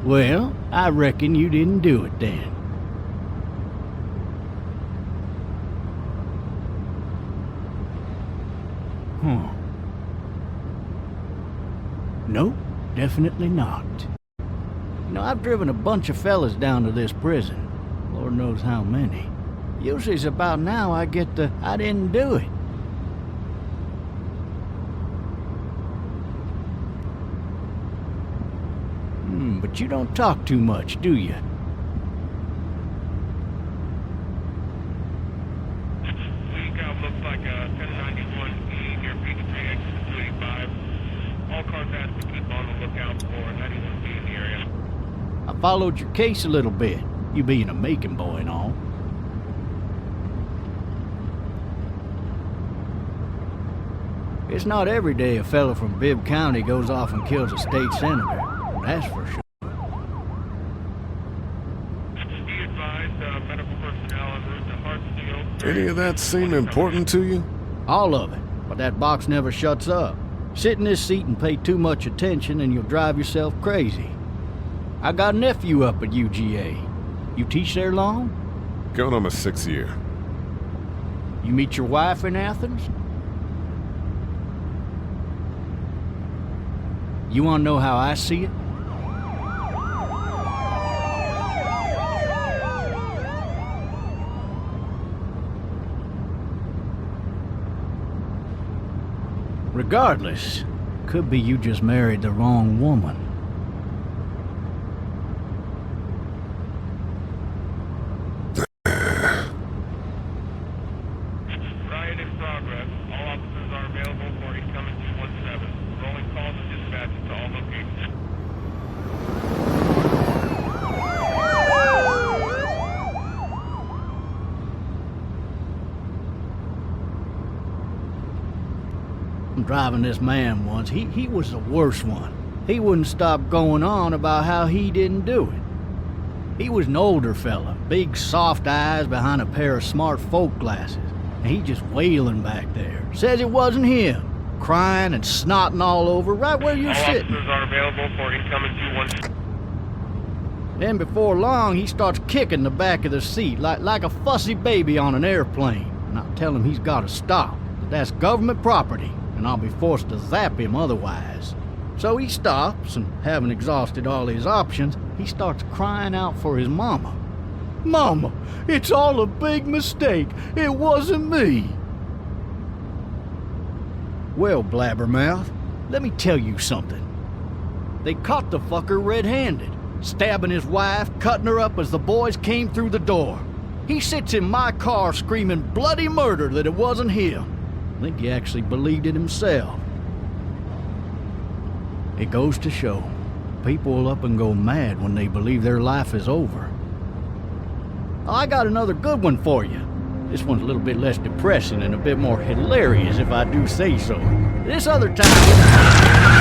Well, I reckon you didn't do it then. Nope, definitely not. I've driven a bunch of fellas down to this prison. Lord knows how many. Usually it's about now I get the, I didn't do it. But you don't talk too much, do you? Looks like a 1091E near Peachtree, exit 285. All cars asked to keep on the lookout for 91B in the area. I followed your case a little bit, you being a Macon boy and all. It's not every day a fella from Bibb County goes off and kills a state senator, that's for sure. Any of that seem important to you? All of it, but that box never shuts up. Sit in this seat and pay too much attention and you'll drive yourself crazy. I got a nephew up at UGA. You teach there long? Going on my 6th year. You meet your wife in Athens? You want to know how I see it? Regardless, could be you just married the wrong woman. Riot in progress. All officers are available for incoming 217. Rolling calls and dispatches to all locations. Driving this man once, he was the worst one. He wouldn't stop going on about how he didn't do it. He was an older fella, big soft eyes behind a pair of smart folk glasses, and he just wailing back there. Says it wasn't him, crying and snotting all over right where you're sitting. All officers are available for incoming 217. Then before long, he starts kicking the back of the seat like a fussy baby on an airplane. And I tell him he's got to stop, that that's government property, and I'll be forced to zap him otherwise. So he stops, and having exhausted all his options, he starts crying out for his mama. Mama, it's all a big mistake. It wasn't me. Well, blabbermouth, let me tell you something. They caught the fucker red-handed, stabbing his wife, cutting her up as the boys came through the door. He sits in my car screaming bloody murder that it wasn't him. I think he actually believed it himself. It goes to show, people will up and go mad when they believe their life is over. I got another good one for you. This one's a little bit less depressing and a bit more hilarious if I do say so. This other time...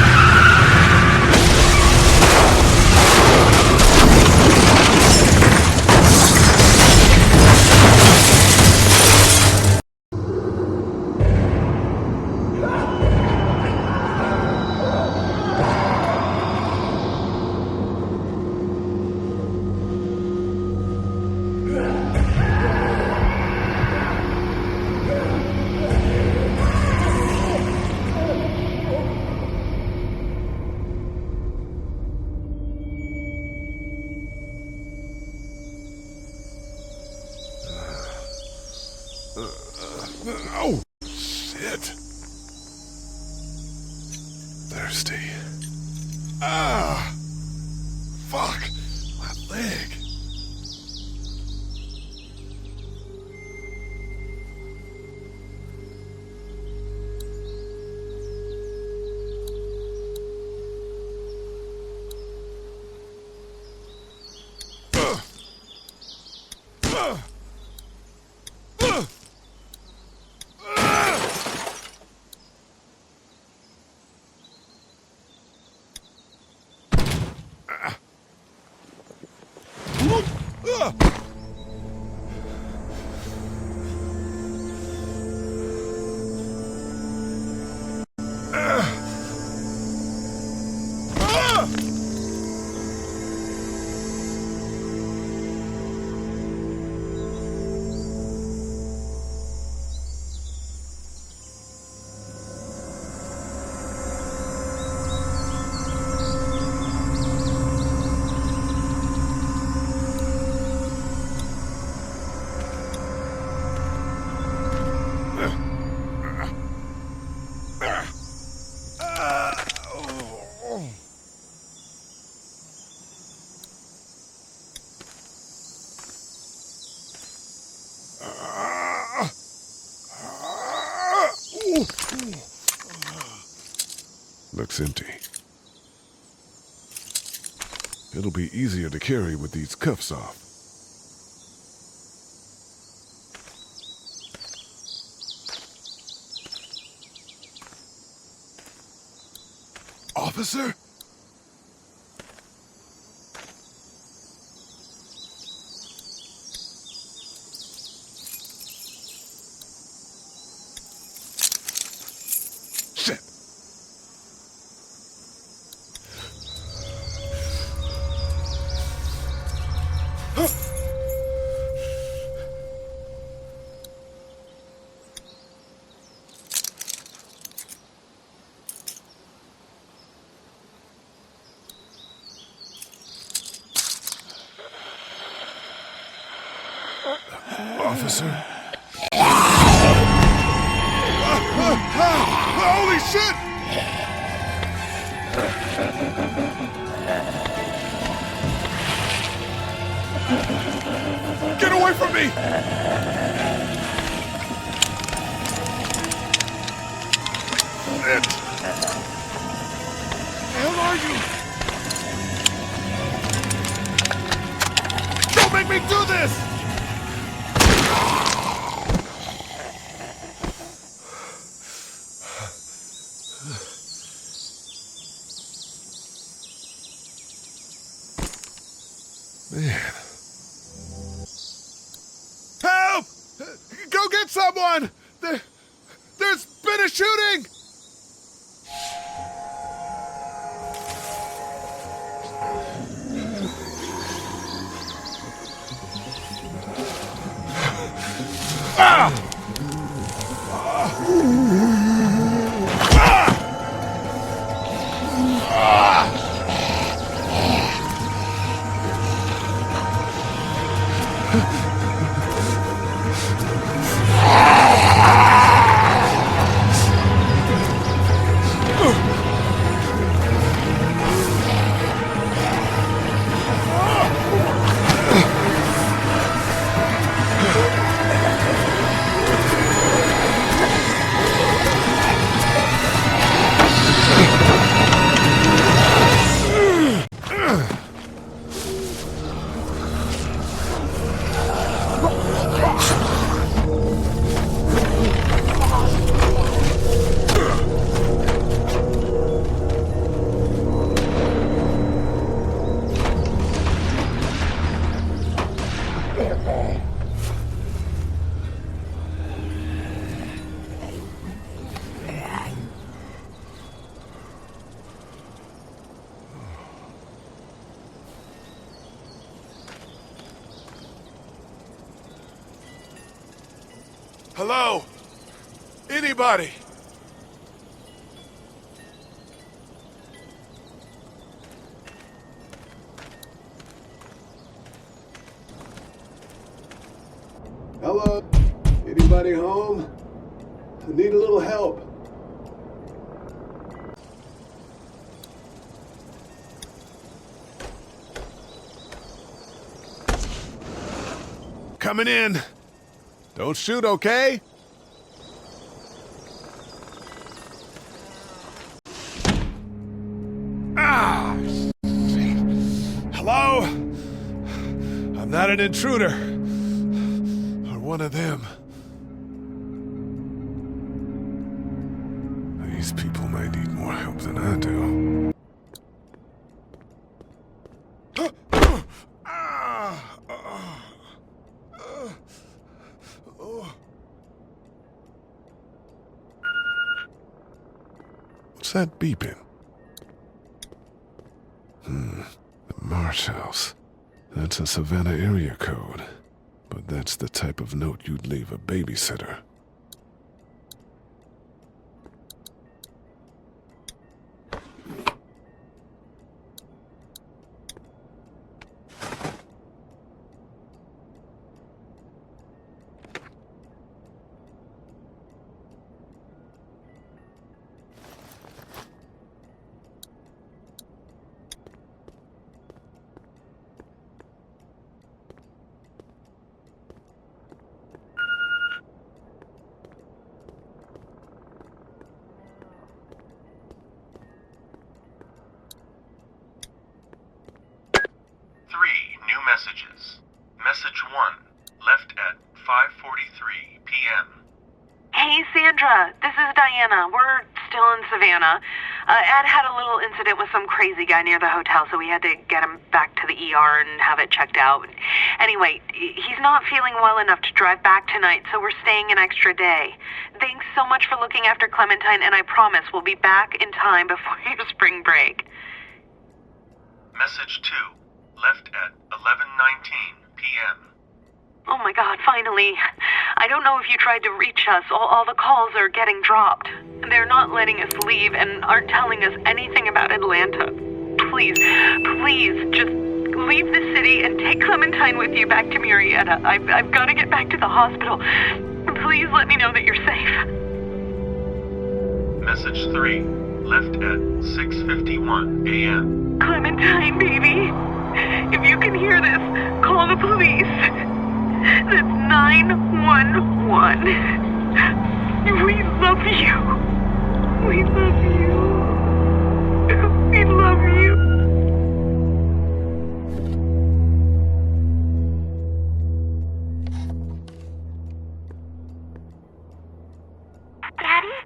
Oh, shit. Thirsty. Ah! Fuck! My leg. Looks empty. It'll be easier to carry with these cuffs off. Officer? Shit! Officer? Holy shit! Get away from me! Shit! Where the hell are you? Don't make me do this! Man. Help! Go get someone! There's been a shooting! Ah! Hello? Anybody? Hello? Anybody home? I need a little help. Coming in. Don't shoot, okay? Ah! Shit. Hello? I'm not an intruder. Or one of them. These people may need more help than I do. What's that beeping? The Hershels. That's a Savannah area code. But that's the type of note you'd leave a babysitter. messages. Message 1, left at 5:43 p.m. Hey, Sandra. This is Diana. We're still in Savannah. Ed had a little incident with some crazy guy near the hotel, so we had to get him back to the ER and have it checked out. Anyway, he's not feeling well enough to drive back tonight, so we're staying an extra day. Thanks so much for looking after Clementine, and I promise we'll be back in time before your spring break. Message 2, left at 11:19 p.m. Oh my God, finally. I don't know if you tried to reach us. All the calls are getting dropped. They're not letting us leave and aren't telling us anything about Atlanta. Please, just leave the city and take Clementine with you back to Murrieta. I've got to get back to the hospital. Please let me know that you're safe. Message 3, left at 6:51 a.m. Clementine, baby. If you can hear this, call the police. That's 911. We love you. We love you. We love you. Daddy?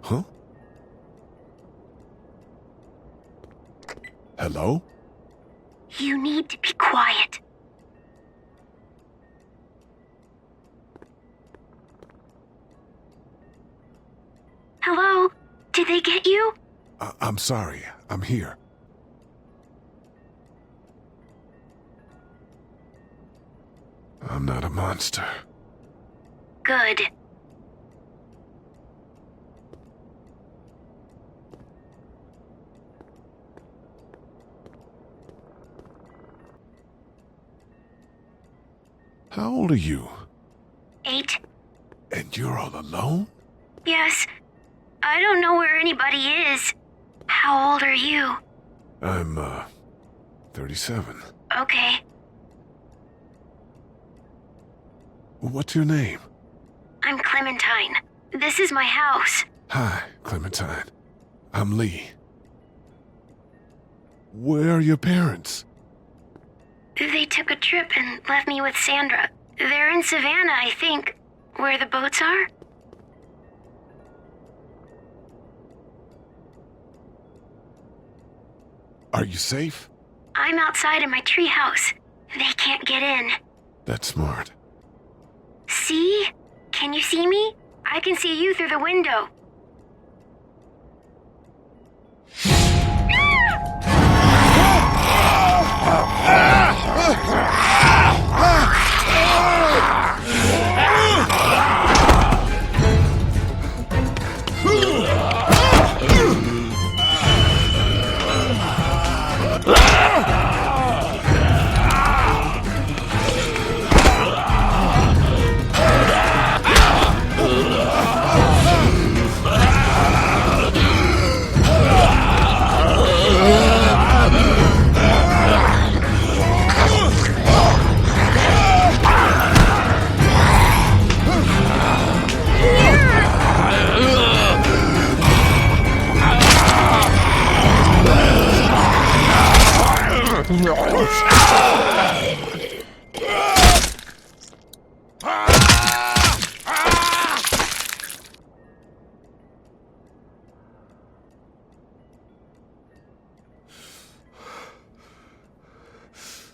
Huh? Hello? You need to be quiet. Hello? Did they get you? I'm sorry. I'm here. I'm not a monster. Good. How old are you? 8. And you're all alone? Yes. I don't know where anybody is. How old are you? I'm, 37. Okay. What's your name? I'm Clementine. This is my house. Hi, Clementine. I'm Lee. Where are your parents? They took a trip and left me with Sandra. They're in Savannah, I think. Where the boats are? Are you safe? I'm outside in my treehouse. They can't get in. That's smart. See? Can you see me? I can see you through the window.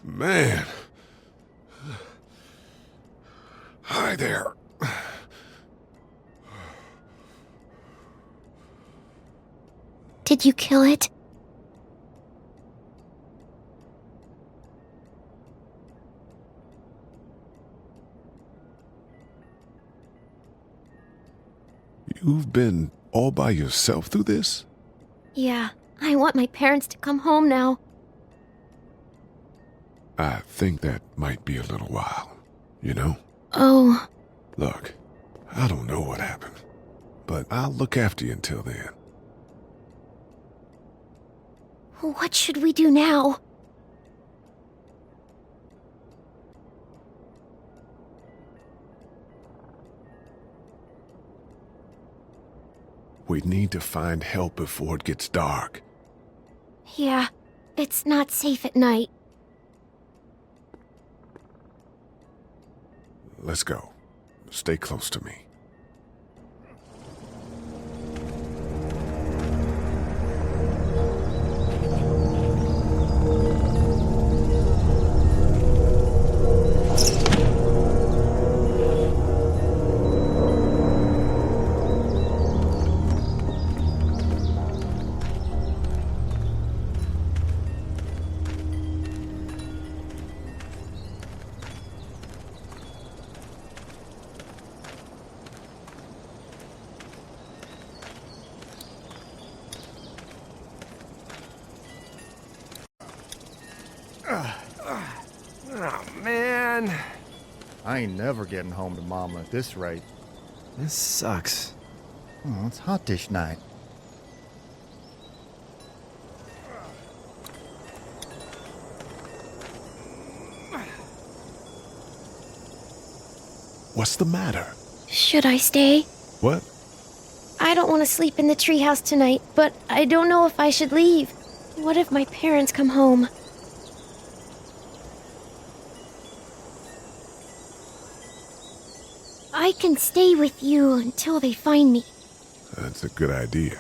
Man. Hi there. Did you kill it? You've been all by yourself through this? Yeah, I want my parents to come home now. I think that might be a little while, you know? Oh. Look, I don't know what happened, but I'll look after you until then. What should we do now? We need to find help before it gets dark. Yeah, it's not safe at night. Let's go. Stay close to me. Oh, man. I ain't never getting home to Mama at this rate. This sucks. Oh, it's hot this night. What's the matter? Should I stay? What? I don't want to sleep in the treehouse tonight, but I don't know if I should leave. What if my parents come home? I can stay with you until they find me. That's a good idea.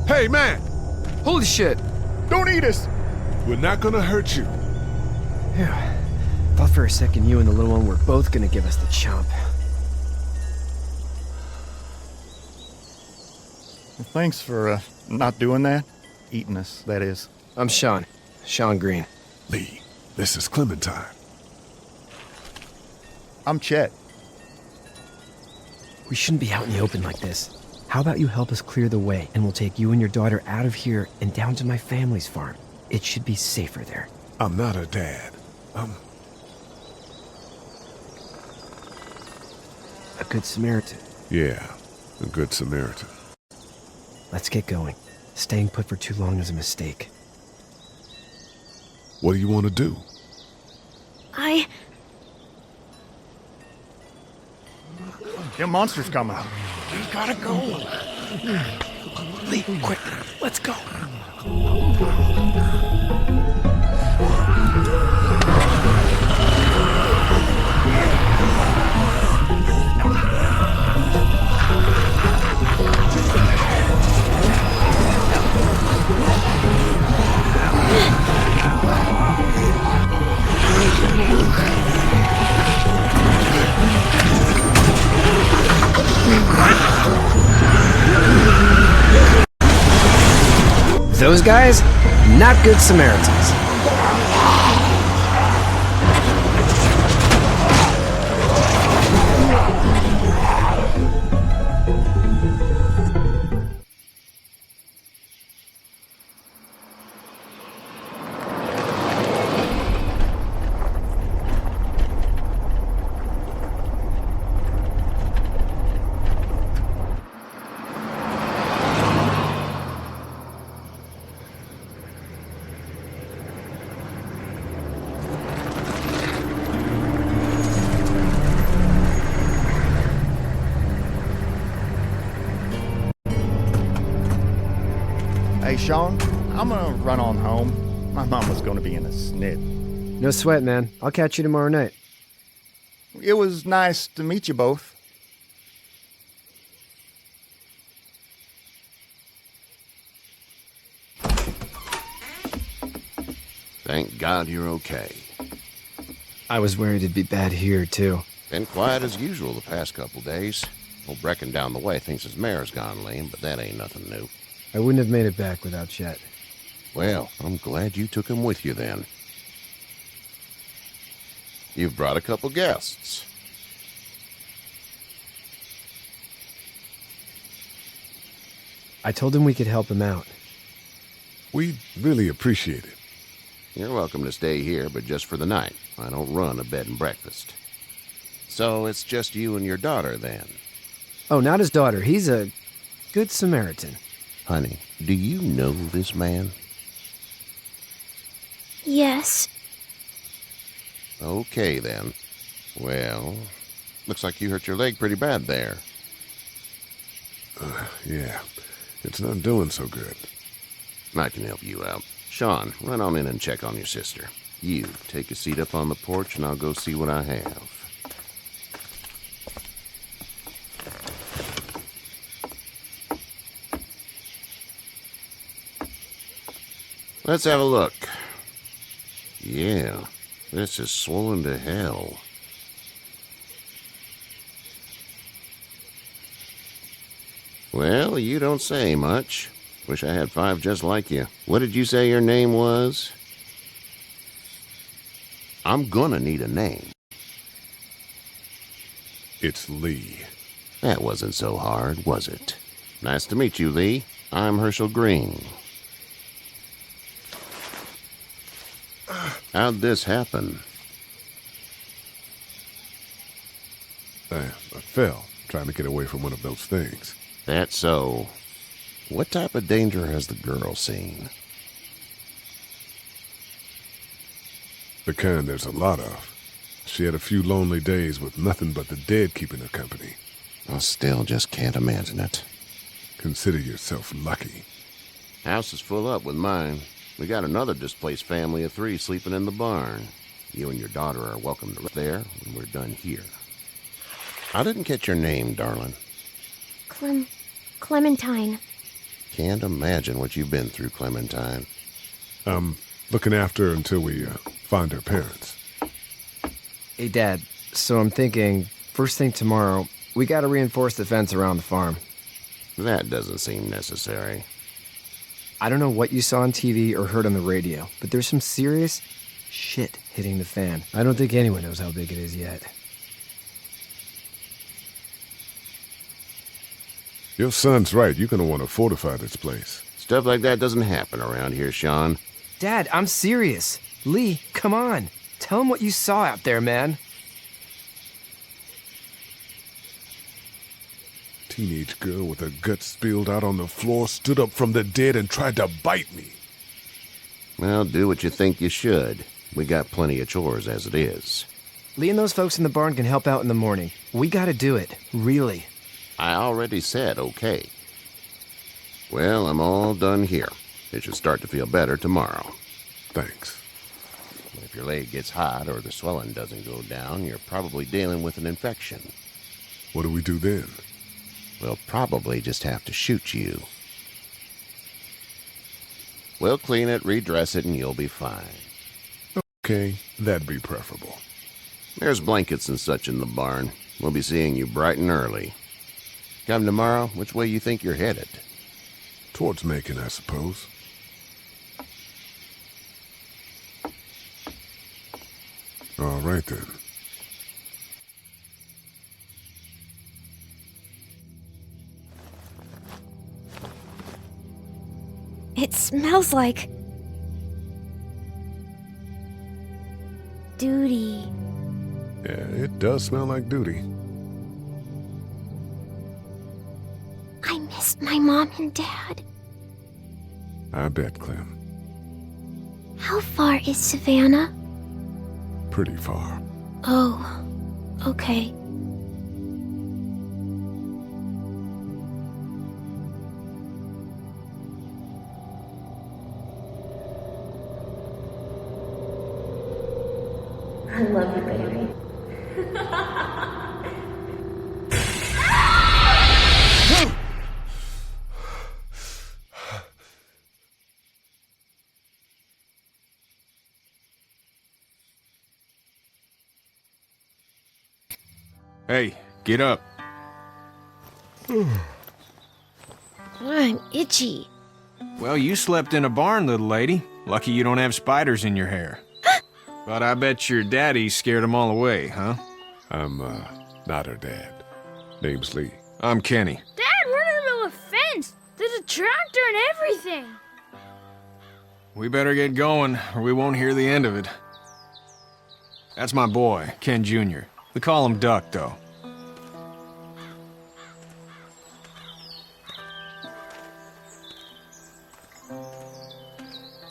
Hey, man! Holy shit! Don't eat us! We're not gonna hurt you. Yeah. Thought for a second you and the little one were both gonna give us the chomp. Well, thanks for, not doing that. Eating us, that is. I'm Shawn. Shawn Green. Lee, this is Clementine. I'm Chet. We shouldn't be out in the open like this. How about you help us clear the way, and we'll take you and your daughter out of here and down to my family's farm. It should be safer there. I'm not her dad. A good Samaritan. Yeah, a good Samaritan. Let's get going. Staying put for too long is a mistake. What do you want to do? Them monsters coming. We gotta go. Lee, quick, let's go. Those guys, not good Samaritans. Hey, Shawn, I'm gonna run on home. My mama's gonna be in a snit. No sweat, man. I'll catch you tomorrow night. It was nice to meet you both. Thank God you're okay. I was worried it'd be bad here, too. Been quiet as usual the past couple days. Old Brecken down the way thinks his mare's gone lame, but that ain't nothing new. I wouldn't have made it back without Chet. Well, I'm glad you took him with you then. You've brought a couple guests. I told him we could help him out. We really appreciate it. You're welcome to stay here, but just for the night. I don't run a bed and breakfast. So it's just you and your daughter then? Oh, not his daughter. He's a good Samaritan. Honey, do you know this man? Yes. Okay, then. Well, looks like you hurt your leg pretty bad there. Yeah, it's not doing so good. I can help you out. Shawn, run on in and check on your sister. You, take a seat up on the porch and I'll go see what I have. Let's have a look. Yeah, this is swollen to hell. Well, you don't say much. Wish I had 5 just like you. What did you say your name was? I'm gonna need a name. It's Lee. That wasn't so hard, was it? Nice to meet you, Lee. I'm Hershel Green. How'd this happen? I fell, trying to get away from one of those things. That's so. What type of danger has the girl seen? The kind there's a lot of. She had a few lonely days with nothing but the dead keeping her company. I still just can't imagine it. Consider yourself lucky. House is full up with mine. We got another displaced family of 3 sleeping in the barn. You and your daughter are welcome to live there when we're done here. I didn't catch your name, darling. Clementine. Can't imagine what you've been through, Clementine. I'm looking after her until we find her parents. Hey, Dad, so I'm thinking, first thing tomorrow, we gotta reinforce the fence around the farm. That doesn't seem necessary. I don't know what you saw on TV or heard on the radio, but there's some serious shit hitting the fan. I don't think anyone knows how big it is yet. Your son's right. You're gonna want to fortify this place. Stuff like that doesn't happen around here, Shawn. Dad, I'm serious. Lee, come on. Tell him what you saw out there, man. Teenage girl with her guts spilled out on the floor stood up from the dead and tried to bite me. Well, do what you think you should. We got plenty of chores as it is. Lee and those folks in the barn can help out in the morning. We gotta do it. Really. I already said okay. Well, I'm all done here. It should start to feel better tomorrow. Thanks. If your leg gets hot or the swelling doesn't go down, you're probably dealing with an infection. What do we do then? We'll probably just have to shoot you. We'll clean it, redress it, and you'll be fine. Okay, that'd be preferable. There's blankets and such in the barn. We'll be seeing you bright and early. Come tomorrow, which way you think you're headed? Towards Macon, I suppose. All right, then. It smells like... duty. Yeah, it does smell like duty. I missed my mom and dad. I bet, Clem. How far is Savannah? Pretty far. Oh, okay. I love you, baby. Hey, get up. I'm itchy. Well, you slept in a barn, little lady. Lucky you don't have spiders in your hair. But I bet your daddy scared them all away, huh? I'm, not her dad. Name's Lee. I'm Kenny. Dad, we're in the middle of a fence. There's a tractor and everything. We better get going, or we won't hear the end of it. That's my boy, Ken Jr. We call him Duck, though.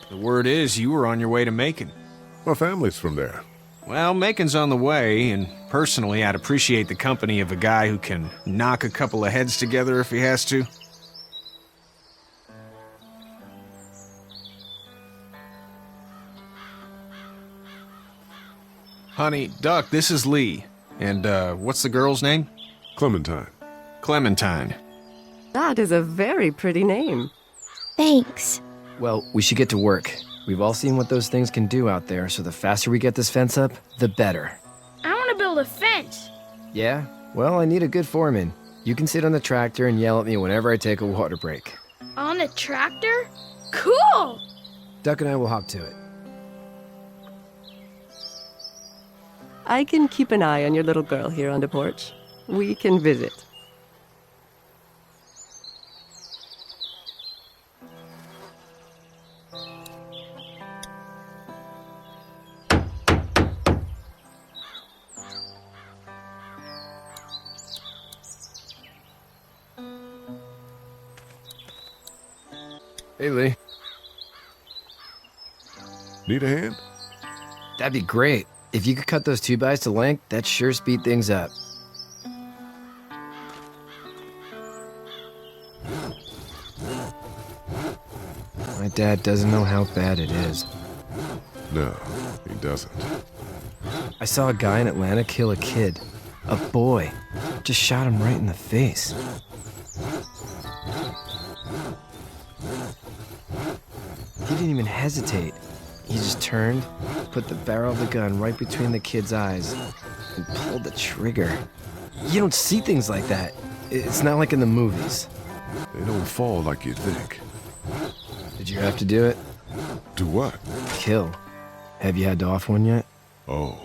The word is you were on your way to Macon. My family's from there. Well, Macon's on the way, and personally, I'd appreciate the company of a guy who can knock a couple of heads together if he has to. Honey, Duck, this is Lee. And, what's the girl's name? Clementine. Clementine. That is a very pretty name. Thanks. Well, we should get to work. We've all seen what those things can do out there, so the faster we get this fence up, the better. I want to build a fence. Yeah? Well, I need a good foreman. You can sit on the tractor and yell at me whenever I take a water break. On the tractor? Cool! Duck and I will hop to it. I can keep an eye on your little girl here on the porch. We can visit. Hey, Lee. Need a hand? That'd be great. If you could cut those 2x to length, that'd sure speed things up. My dad doesn't know how bad it is. No, he doesn't. I saw a guy in Atlanta kill a kid. A boy. Just shot him right in the face. He didn't even hesitate. He just turned, put the barrel of the gun right between the kid's eyes, and pulled the trigger. You don't see things like that. It's not like in the movies. They don't fall like you think. Did you have to do it? Do what? Kill. Have you had to off one yet? Oh,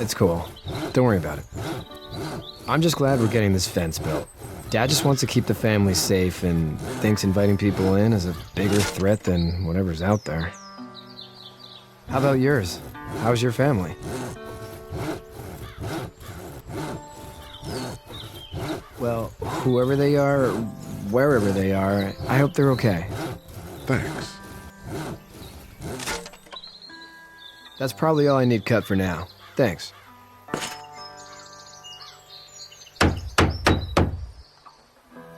It's cool. Don't worry about it. I'm just glad we're getting this fence built. Dad just wants to keep the family safe and thinks inviting people in is a bigger threat than whatever's out there. How about yours? How's your family? Well, whoever they are, or wherever they are, I hope they're okay. thanks. That's probably all I need cut for now. Thanks.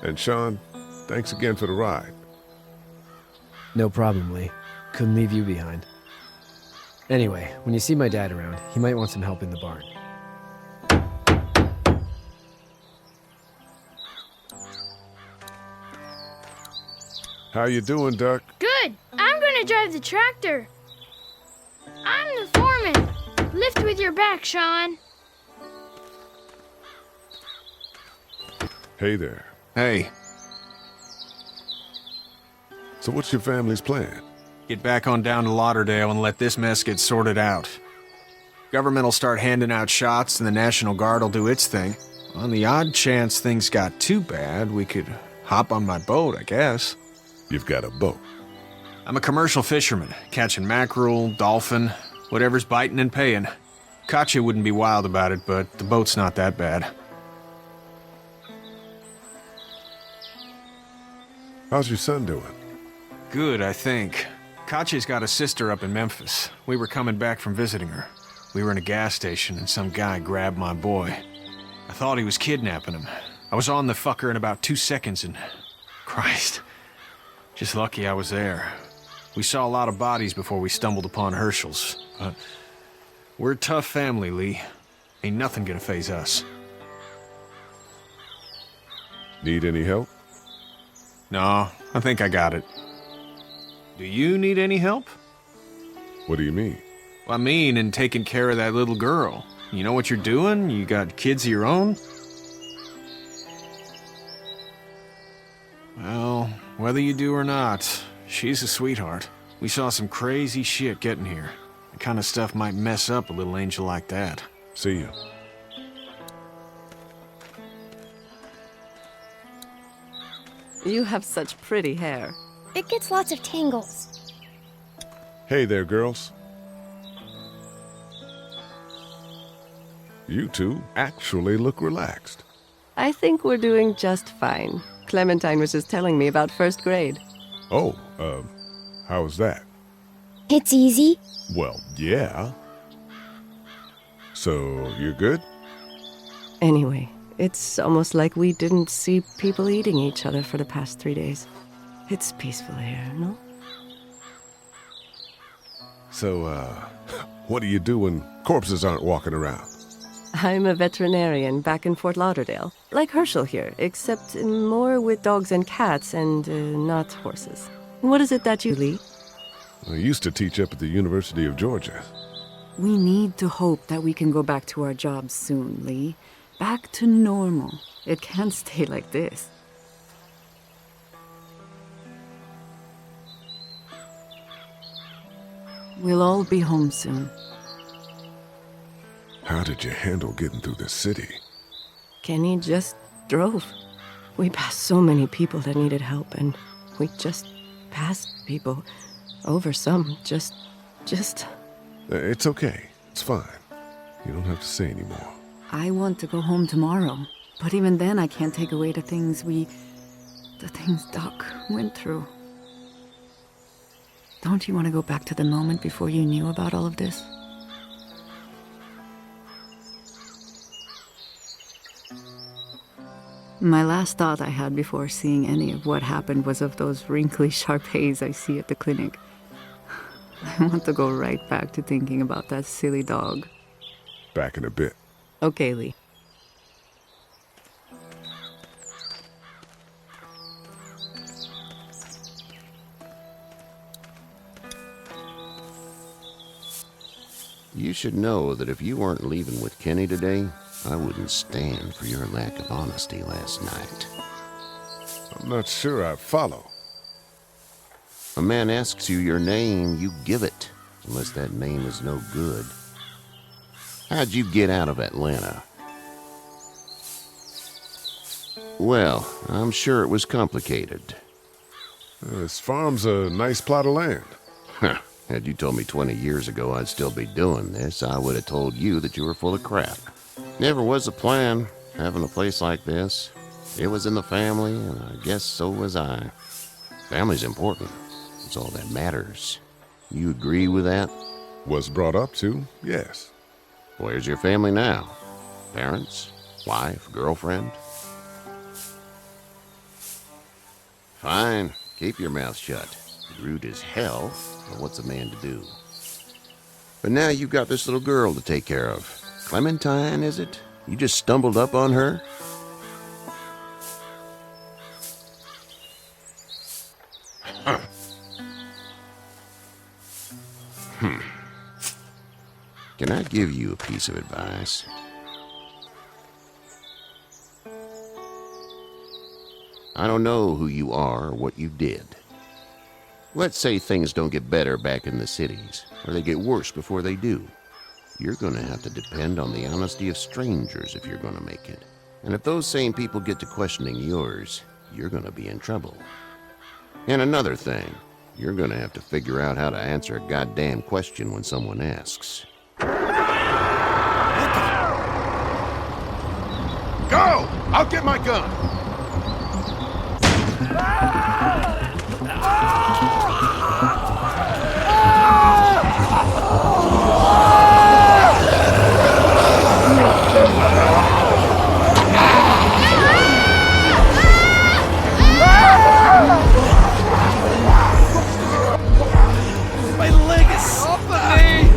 And Shawn, thanks again for the ride. No problem, Lee. Couldn't leave you behind. Anyway, when you see my dad around, he might want some help in the barn. How you doing, Duck? Good. I'm gonna drive the tractor. I'm the foreman. Lift with your back, Shawn. Hey there. Hey, So what's your family's plan? get back on down to Lauderdale and let this mess get sorted out. Government will start handing out shots and the National Guard will do its thing. On the odd chance things got too bad, we could hop on my boat, I guess. You've got a boat. I'm a commercial fisherman, catching mackerel, dolphin, whatever's biting and paying. Katya wouldn't be wild about it, but the boat's not that bad. How's your son doing? Good, I think. Katya's got a sister up in Memphis. We were coming back from visiting her. We were in a gas station and some guy grabbed my boy. I thought he was kidnapping him. I was on the fucker in about 2 seconds and... Christ. Just lucky I was there. We saw a lot of bodies before we stumbled upon Hershels, but... We're a tough family, Lee. Ain't nothing gonna faze us. Need any help? No, I think I got it. Do you need any help? What do you mean? I mean, in taking care of that little girl. You know what you're doing? You got kids of your own? Well, whether you do or not, she's a sweetheart. We saw some crazy shit getting here. The kind of stuff might mess up a little angel like that. See you. You have such pretty hair. It gets lots of tangles. Hey there, girls. You two actually look relaxed. I think we're doing just fine. Clementine was just telling me about first grade. Oh, how was that? It's easy. Well, yeah. So, you're good? Anyway, it's almost like we didn't see people eating each other for the past 3 days. It's peaceful here, no? So, what do you do when corpses aren't walking around? I'm a veterinarian back in Fort Lauderdale. Like Hershel here, except more with dogs and cats and not horses. What is it that you lead? I used to teach up at the University of Georgia. We need to hope that we can go back to our jobs soon, Lee. Back to normal. It can't stay like this. We'll all be home soon. How did you handle getting through the city? Kenny just drove. We passed so many people that needed help, and we just passed people. Over some, just... It's okay. It's fine. You don't have to say anymore. I want to go home tomorrow. But even then, I can't take away the things Doc went through. Don't you want to go back to the moment before you knew about all of this? My last thought I had before seeing any of what happened was of those wrinkly Shar-Peis I see at the clinic. I want to go right back to thinking about that silly dog. Back in a bit. Okay, Lee. You should know that if you weren't leaving with Kenny today, I wouldn't stand for your lack of honesty last night. I'm not sure I follow. A man asks you your name, you give it, unless that name is no good. How'd you get out of Atlanta? Well, I'm sure it was complicated. This farm's a nice plot of land. Huh. Had you told me 20 years ago I'd still be doing this, I would have told you that you were full of crap. Never was a plan, having a place like this. It was in the family, and I guess so was I. Family's important. It's all that matters. You agree with that? Was brought up to, yes. Where's your family now? Parents? Wife? Girlfriend? Fine. Keep your mouth shut. Rude as hell, but what's a man to do? But now you've got this little girl to take care of. Clementine, is it? You just stumbled up on her? Huh. Can I give you a piece of advice? I don't know who you are or what you did. Let's say things don't get better back in the cities, or they get worse before they do. You're gonna have to depend on the honesty of strangers if you're gonna make it. And if those same people get to questioning yours, you're gonna be in trouble. And another thing, you're gonna have to figure out how to answer a goddamn question when someone asks. Go! I'll get my gun! My leg is slipping!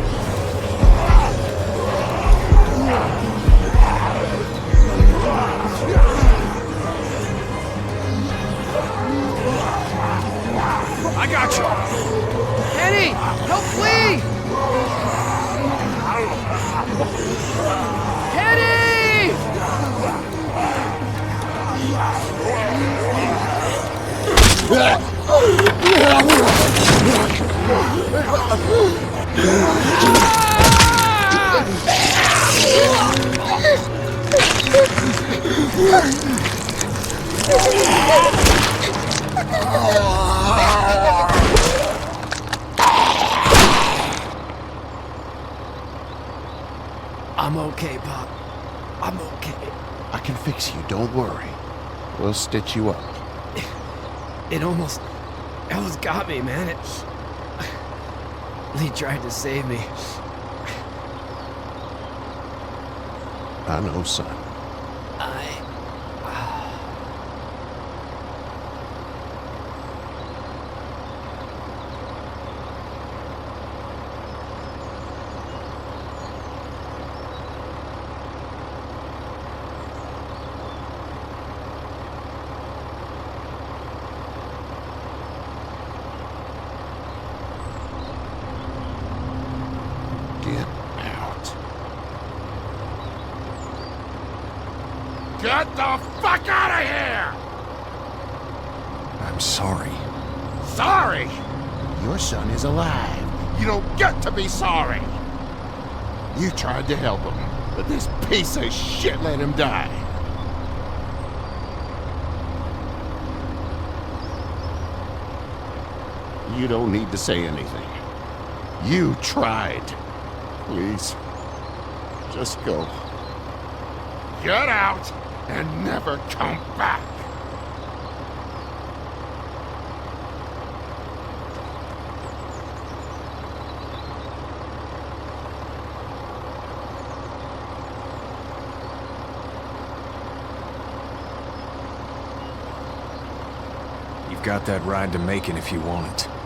I got you! Kenny! Help Lee! Kenny! I'm okay, Pop. I'm okay. I can fix you, don't worry. We'll stitch you up. It almost got me, man. Lee tried to save me. I know, son. Get the fuck out of here! I'm sorry. Sorry? Your son is alive. You don't get to be sorry. You tried to help him, but this piece of shit let him die. You don't need to say anything. You tried. Please, just go. Get out and never come back. You've got that ride to Macon if you want it.